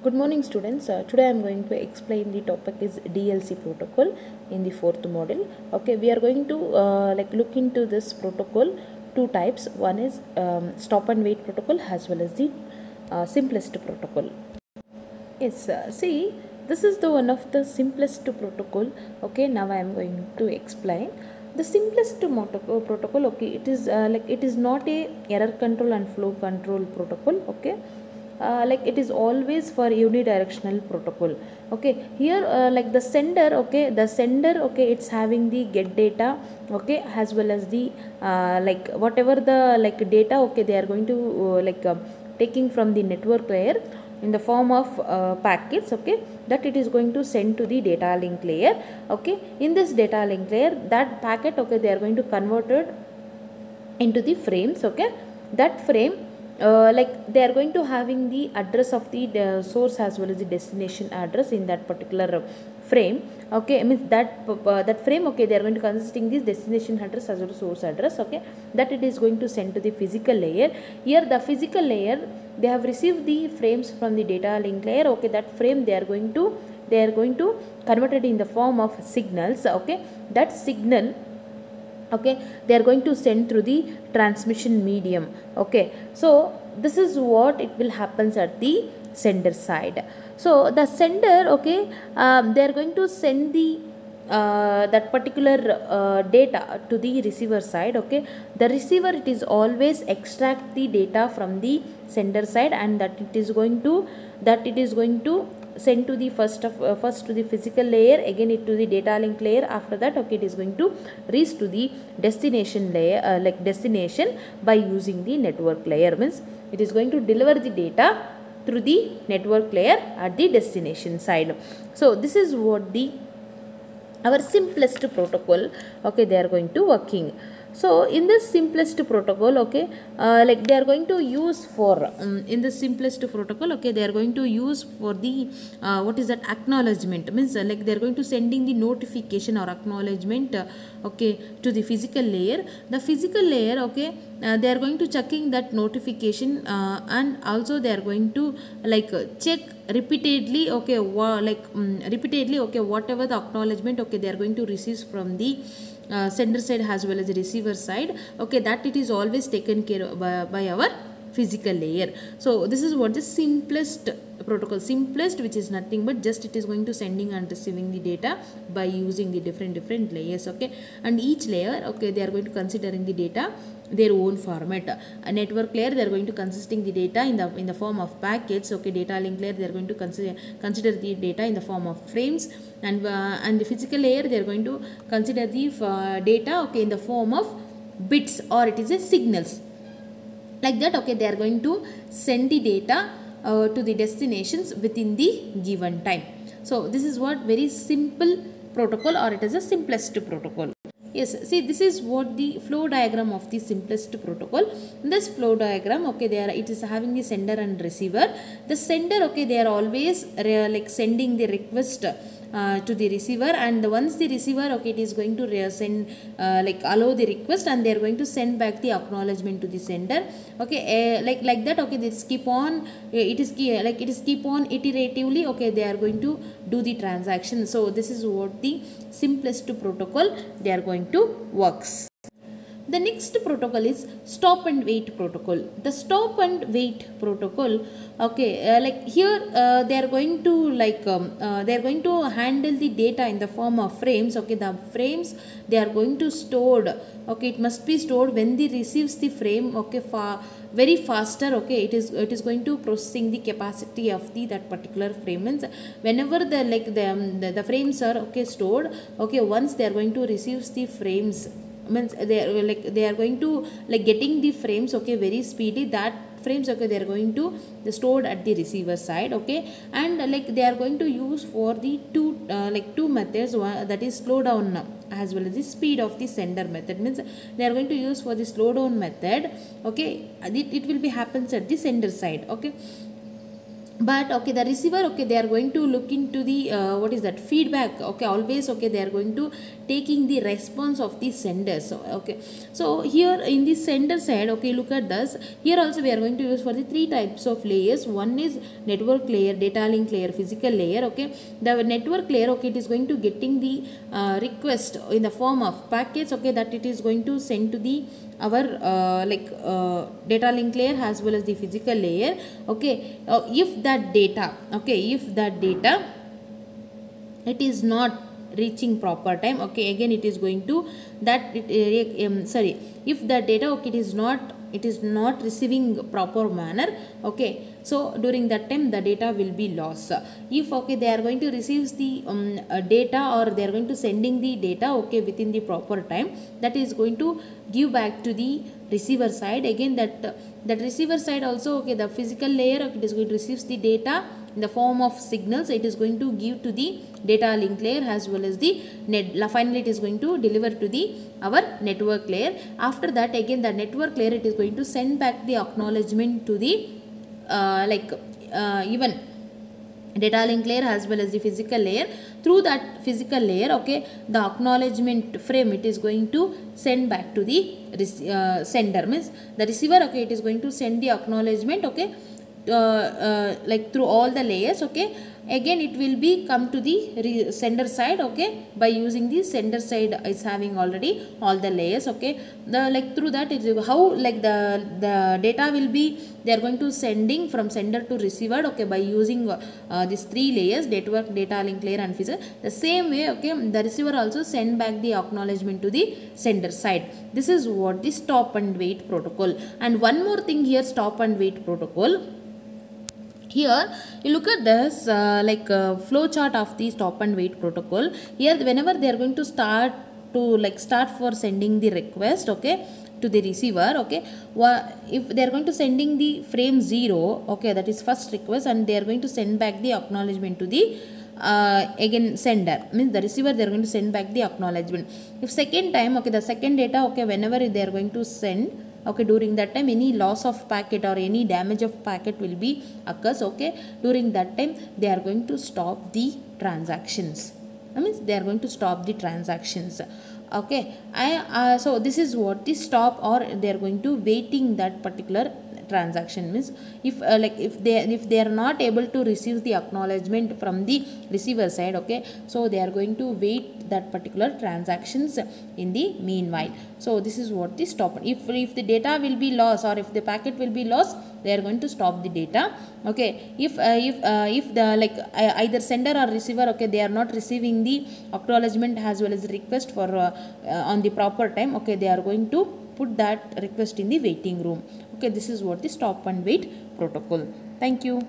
Good morning students. Today I am going to explain the topic is DLC protocol in the fourth module. Okay, we are going to look into this protocol two types. One is stop and wait protocol as well as the simplest protocol. Yes, see, this is the one of the simplest protocol. Okay, now I am going to explain the simplest protocol. Okay, it is it is not a error control and flow control protocol. Okay, it is always for unidirectional protocol. Okay, here the sender, okay, it's having the get data, okay, as well as the whatever the data, okay, they are going to taking from the network layer in the form of packets, okay, that it is going to send to the data link layer. Okay, in this data link layer, that packet, okay, they are going to convert it into the frames. Okay, that frame they are going to having the address of the source as well as the destination address in that particular frame. Okay, means that frame, okay, they are going to consisting this destination address as well as source address, okay, that it is going to send to the physical layer. Here the physical layer, they have received the frames from the data link layer. Okay, that frame they are going to convert it in the form of signals. Okay, that signal, okay, they are going to send through the transmission medium. Okay, so this is what it will happens at the sender side. So the sender, okay, they are going to send the that particular data to the receiver side. Okay, the receiver, it is always extract the data from the sender side, and that it is going to send to the first to the physical layer, again it to the data link layer. After that, okay, it is going to reach to the destination layer, destination by using the network layer. Means it is going to deliver the data through the network layer at the destination side. So this is what our simplest protocol, okay, they are going to working. So in this simplest protocol, okay, they are going to use for in the simplest protocol, okay, they are going to use for the what is that, acknowledgement. Means they are going to sending the notification or acknowledgement, okay, to the physical layer. The physical layer, okay, they are going to checking that notification, and also they are going to check repeatedly, okay, repeatedly, okay, whatever the acknowledgement, okay, they are going to receive from the sender side as well as the receiver side, okay, that it is always taken care of by our physical layer. So this is what the simplest protocol, simplest, which is nothing but just it is going to sending and receiving the data by using the different layers. Okay, and each layer, okay, they are going to considering the data their own format. A network layer, they are going to consisting the data in the form of packets. Okay, data link layer, they are going to consider the data in the form of frames, and the physical layer, they are going to consider the data, okay, in the form of bits, or it is a signals. Like that, okay, they are going to send the data to the destinations within the given time. So this is what very simple protocol, or it is a simplest protocol. Yes, see, this is what the flow diagram of the simplest protocol. In this flow diagram, okay, it is having the sender and receiver. The sender, okay, they are always sending the request to the receiver, and once the receiver, okay, it is going to send allow the request, and they are going to send back the acknowledgement to the sender. Okay, like that, okay, this keep on it is keep on iteratively, okay, they are going to do the transaction. So this is what the simplest protocol they are going to works. The next protocol is stop and wait protocol. The stop and wait protocol, okay, here they are going to they are going to handle the data in the form of frames. Okay, the frames, they are going to stored, okay, it must be stored when they receives the frame, okay, very faster, okay, it is going to processing the capacity of that particular frame. Means whenever the frames are, okay, stored, okay, once they are going to receive the frames, means they are going to getting the frames, okay, very speedy. That frames, okay, they are going to stored at the receiver side. Okay, and they are going to use for the two methods, that is slow down as well as the speed of the sender method. Means they are going to use for the slow down method, okay, it will be happens at the sender side. Okay, but okay, the receiver, okay, they are going to look into the what is that feedback, okay, always, okay, they are going to taking the response of the senders. So okay, so here in the sender side, okay, look at this. Here also we are going to use for the three types of layers. One is network layer, data link layer, physical layer. Okay, the network layer, okay, it is going to getting the request in the form of packets, okay, that it is going to send to the our data link layer as well as the physical layer. Okay, if that data, okay, if that data it is not reaching proper time, okay, again it is going to that sorry, if the data, okay, it is not receiving proper manner, okay, so during that time the data will be lost. If okay, they are going to receive the data, or they are going to sending the data, okay, within the proper time, that is going to give back to the receiver side. Again that receiver side also, okay, the physical layer, okay, it is going to receive the data in the form of signals. It is going to give to the data link layer as well as the finally it is going to deliver to the our network layer. After that, again the network layer, it is going to send back the acknowledgement to the even data link layer as well as the physical layer. Through that physical layer, okay, the acknowledgement frame, it is going to send back to the sender, means the receiver, okay, it is going to send the acknowledgement, okay, like through all the layers. Okay, again it will be come to the sender side, okay, by using the sender side is having already all the layers. Okay, the like through that is how like the data will be, they are going to sending from sender to receiver, okay, by using these three layers, network, data link layer and physical. The same way, okay, the receiver also send back the acknowledgement to the sender side. This is what the stop and wait protocol. And one more thing here, stop and wait protocol. Here you look at this flow chart of the stop and wait protocol. Here whenever they are going to start for sending the request, okay, to the receiver, okay, if they are going to sending the frame 0, okay, that is first request, and they are going to send back the acknowledgement to the again sender, means the receiver, they are going to send back the acknowledgement. If second time, okay, the second data, okay, whenever they are going to send, okay, during that time any loss of packet or any damage of packet will be occurs, okay, during that time they are going to stop the transactions. That means they are going to stop the transactions. Okay, so this is what the stop, or they are going to waiting that particular transaction. Means if if they are not able to receive the acknowledgement from the receiver side, okay, so they are going to wait that particular transactions in the meanwhile. So this is what the stop. If the data will be lost, or if the packet will be lost, they are going to stop the data. Okay, if the either sender or receiver, okay, they are not receiving the acknowledgement as well as the request for on the proper time, okay, they are going to put that request in the waiting room. Okay, this is what the stop and wait protocol. Thank you.